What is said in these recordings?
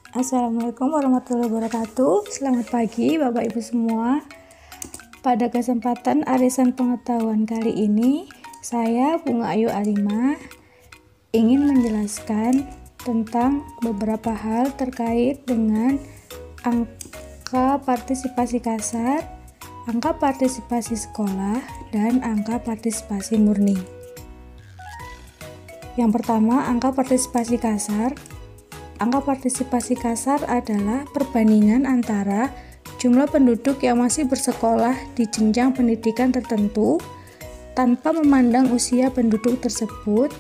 Assalamualaikum warahmatullahi wabarakatuh. Selamat pagi Bapak Ibu semua. Pada kesempatan arisan pengetahuan kali ini, saya Bunga Ayu Alima ingin menjelaskan tentang beberapa hal terkait dengan angka partisipasi kasar, angka partisipasi sekolah, dan angka partisipasi murni. Yang pertama, angka partisipasi kasar. Angka partisipasi kasar adalah perbandingan antara jumlah penduduk yang masih bersekolah di jenjang pendidikan tertentu tanpa memandang usia penduduk tersebut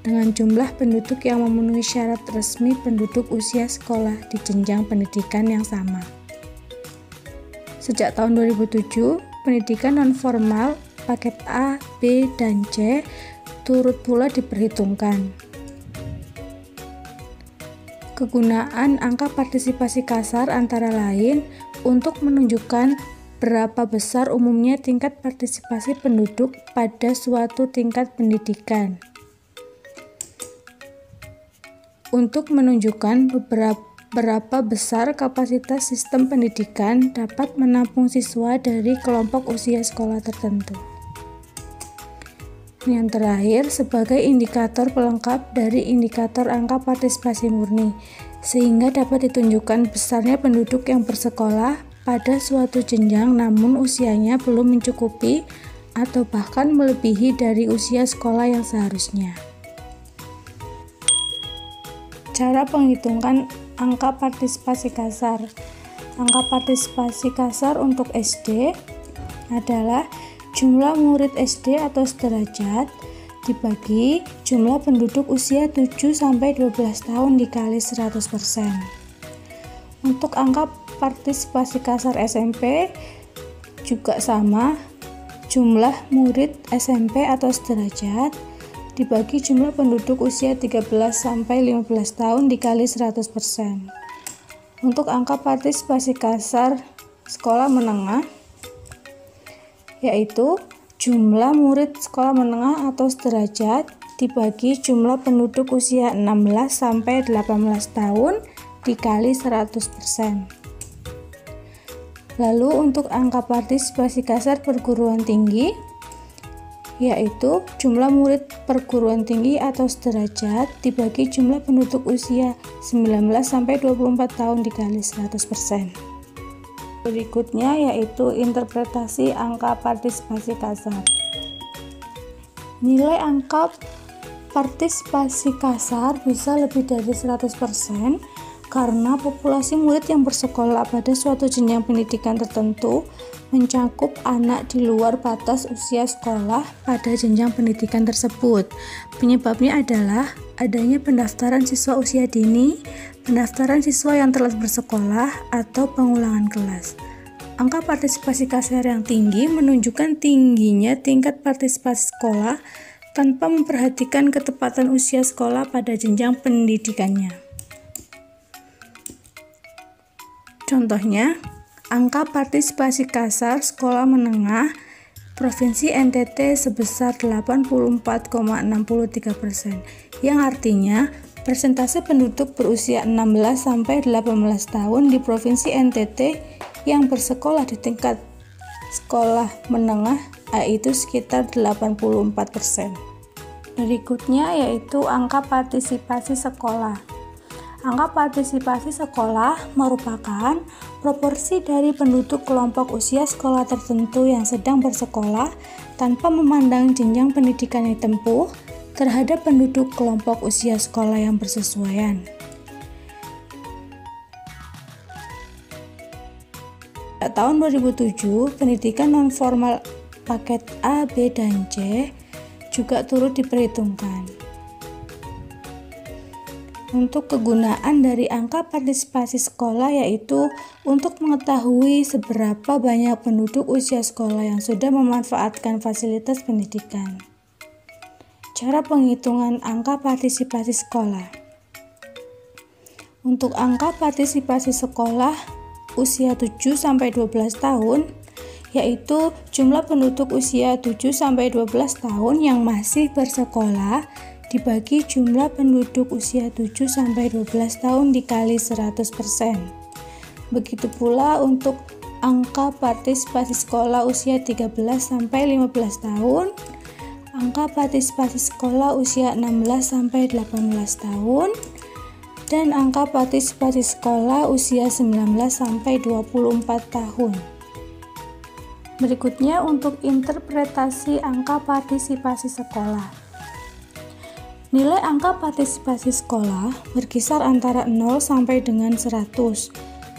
dengan jumlah penduduk yang memenuhi syarat resmi penduduk usia sekolah di jenjang pendidikan yang sama. Sejak tahun 2007, pendidikan nonformal paket A, B, dan C turut pula diperhitungkan. Kegunaan angka partisipasi kasar antara lain untuk menunjukkan berapa besar umumnya tingkat partisipasi penduduk pada suatu tingkat pendidikan. Untuk menunjukkan berapa besar kapasitas sistem pendidikan dapat menampung siswa dari kelompok usia sekolah tertentu. Yang terakhir, sebagai indikator pelengkap dari indikator angka partisipasi murni, sehingga dapat ditunjukkan besarnya penduduk yang bersekolah pada suatu jenjang namun usianya belum mencukupi atau bahkan melebihi dari usia sekolah yang seharusnya. Cara menghitungkan angka partisipasi kasar. Angka partisipasi kasar untuk SD adalah jumlah murid SD atau sederajat dibagi jumlah penduduk usia 7-12 tahun dikali 100%. Untuk angka partisipasi kasar SMP juga sama, jumlah murid SMP atau sederajat dibagi jumlah penduduk usia 13-15 tahun dikali 100%. Untuk angka partisipasi kasar sekolah menengah yaitu jumlah murid sekolah menengah atau sederajat dibagi jumlah penduduk usia 16-18 tahun dikali 100%. Lalu untuk angka partisipasi kasar perguruan tinggi yaitu jumlah murid perguruan tinggi atau sederajat dibagi jumlah penduduk usia 19-24 tahun dikali 100%. Berikutnya yaitu interpretasi angka partisipasi kasar. Nilai angka partisipasi kasar bisa lebih dari 100% karena populasi murid yang bersekolah pada suatu jenjang pendidikan tertentu mencakup anak di luar batas usia sekolah pada jenjang pendidikan tersebut. Penyebabnya adalah adanya pendaftaran siswa usia dini, pendaftaran siswa yang telat bersekolah, atau pengulangan kelas. Angka partisipasi kasar yang tinggi menunjukkan tingginya tingkat partisipasi sekolah tanpa memperhatikan ketepatan usia sekolah pada jenjang pendidikannya. Contohnya, angka partisipasi kasar sekolah menengah Provinsi NTT sebesar 84,63%, yang artinya persentase penduduk berusia 16-18 tahun di Provinsi NTT yang bersekolah di tingkat sekolah menengah yaitu sekitar 84%. Berikutnya yaitu angka partisipasi sekolah. Angka partisipasi sekolah merupakan proporsi dari penduduk kelompok usia sekolah tertentu yang sedang bersekolah tanpa memandang jenjang pendidikan yang ditempuh terhadap penduduk kelompok usia sekolah yang bersesuaian. Pada tahun 2007, pendidikan nonformal paket A, B, dan C juga turut diperhitungkan. Untuk kegunaan dari angka partisipasi sekolah yaitu untuk mengetahui seberapa banyak penduduk usia sekolah yang sudah memanfaatkan fasilitas pendidikan. Cara penghitungan angka partisipasi sekolah. Untuk angka partisipasi sekolah usia 7-12 tahun yaitu jumlah penduduk usia 7-12 tahun yang masih bersekolah dibagi jumlah penduduk usia 7-12 tahun dikali 100%. Begitu pula untuk angka partisipasi sekolah usia 13-15 tahun, angka partisipasi sekolah usia 16-18 tahun, dan angka partisipasi sekolah usia 19-24 tahun. Berikutnya untuk interpretasi angka partisipasi sekolah. Nilai angka partisipasi sekolah berkisar antara 0 sampai dengan 100.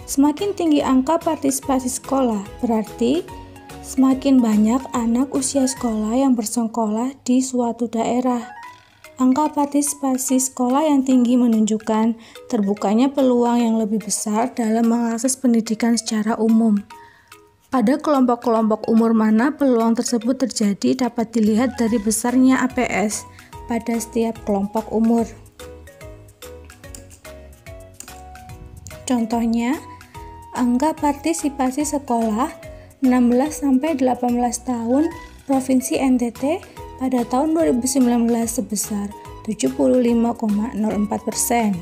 Semakin tinggi angka partisipasi sekolah, berarti semakin banyak anak usia sekolah yang bersekolah di suatu daerah. Angka partisipasi sekolah yang tinggi menunjukkan terbukanya peluang yang lebih besar dalam mengakses pendidikan secara umum. Pada kelompok-kelompok umur mana peluang tersebut terjadi dapat dilihat dari besarnya APS pada setiap kelompok umur. Contohnya, angka partisipasi sekolah 16-18 tahun Provinsi NTT pada tahun 2019 sebesar 75,04%.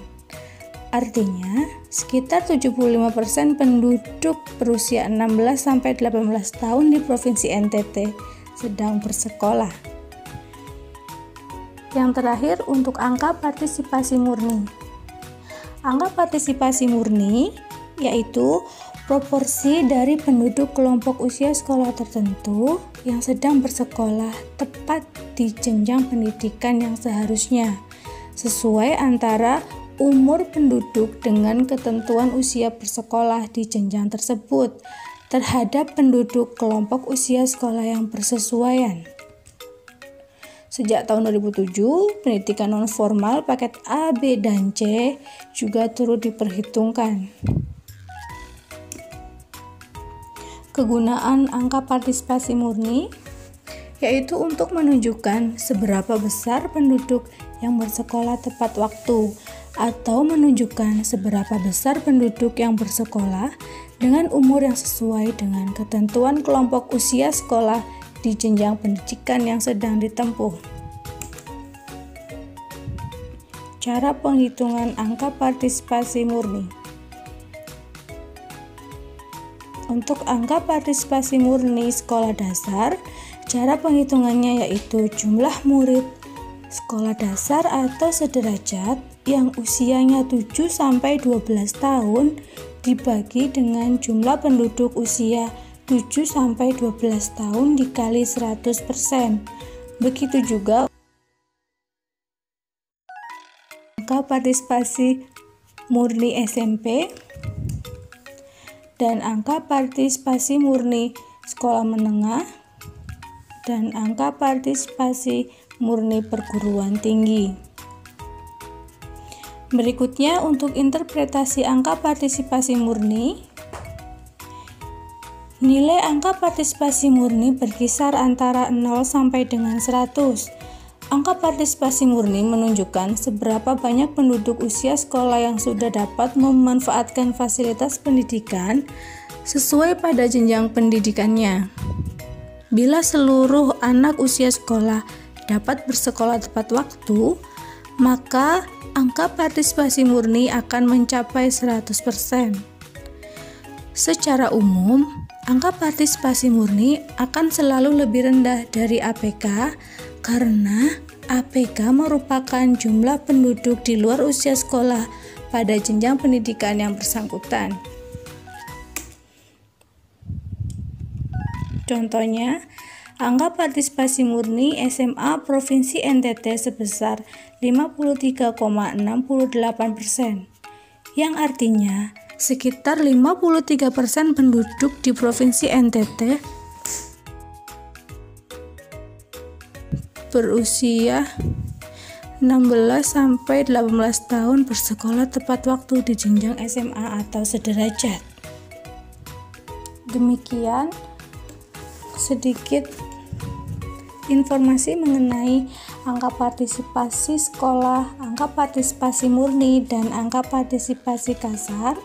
Artinya, sekitar 75% penduduk berusia 16-18 tahun di Provinsi NTT sedang bersekolah. Yang terakhir untuk angka partisipasi murni. Angka partisipasi murni yaitu proporsi dari penduduk kelompok usia sekolah tertentu yang sedang bersekolah tepat di jenjang pendidikan yang seharusnya, sesuai antara umur penduduk dengan ketentuan usia bersekolah di jenjang tersebut terhadap penduduk kelompok usia sekolah yang bersesuaian. Sejak tahun 2007, pendidikan non-formal paket A, B, dan C juga turut diperhitungkan. Kegunaan angka partisipasi murni yaitu untuk menunjukkan seberapa besar penduduk yang bersekolah tepat waktu atau menunjukkan seberapa besar penduduk yang bersekolah dengan umur yang sesuai dengan ketentuan kelompok usia sekolah di jenjang pendidikan yang sedang ditempuh. Cara penghitungan angka partisipasi murni. Untuk angka partisipasi murni sekolah dasar, cara penghitungannya yaitu jumlah murid sekolah dasar atau sederajat yang usianya 7-12 tahun dibagi dengan jumlah penduduk usia 7-12 tahun dikali 100%. Begitu juga angka partisipasi murni SMP dan angka partisipasi murni sekolah menengah dan angka partisipasi murni perguruan tinggi. Berikutnya untuk interpretasi angka partisipasi murni. Nilai angka partisipasi murni berkisar antara 0 sampai dengan 100. Angka partisipasi murni menunjukkan seberapa banyak penduduk usia sekolah yang sudah dapat memanfaatkan fasilitas pendidikan sesuai pada jenjang pendidikannya. Bila seluruh anak usia sekolah dapat bersekolah tepat waktu, maka angka partisipasi murni akan mencapai 100%. Secara umum, angka partisipasi murni akan selalu lebih rendah dari APK karena APK merupakan jumlah penduduk di luar usia sekolah pada jenjang pendidikan yang bersangkutan. Contohnya, angka partisipasi murni SMA Provinsi NTT sebesar 53,68%, yang artinya sekitar 53% penduduk di Provinsi NTT berusia 16-18 tahun bersekolah tepat waktu di jenjang SMA atau sederajat. Demikian sedikit informasi mengenai angka partisipasi sekolah, angka partisipasi murni, dan angka partisipasi kasar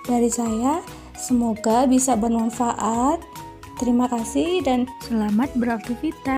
dari saya. Semoga bisa bermanfaat. Terima kasih dan selamat beraktivitas.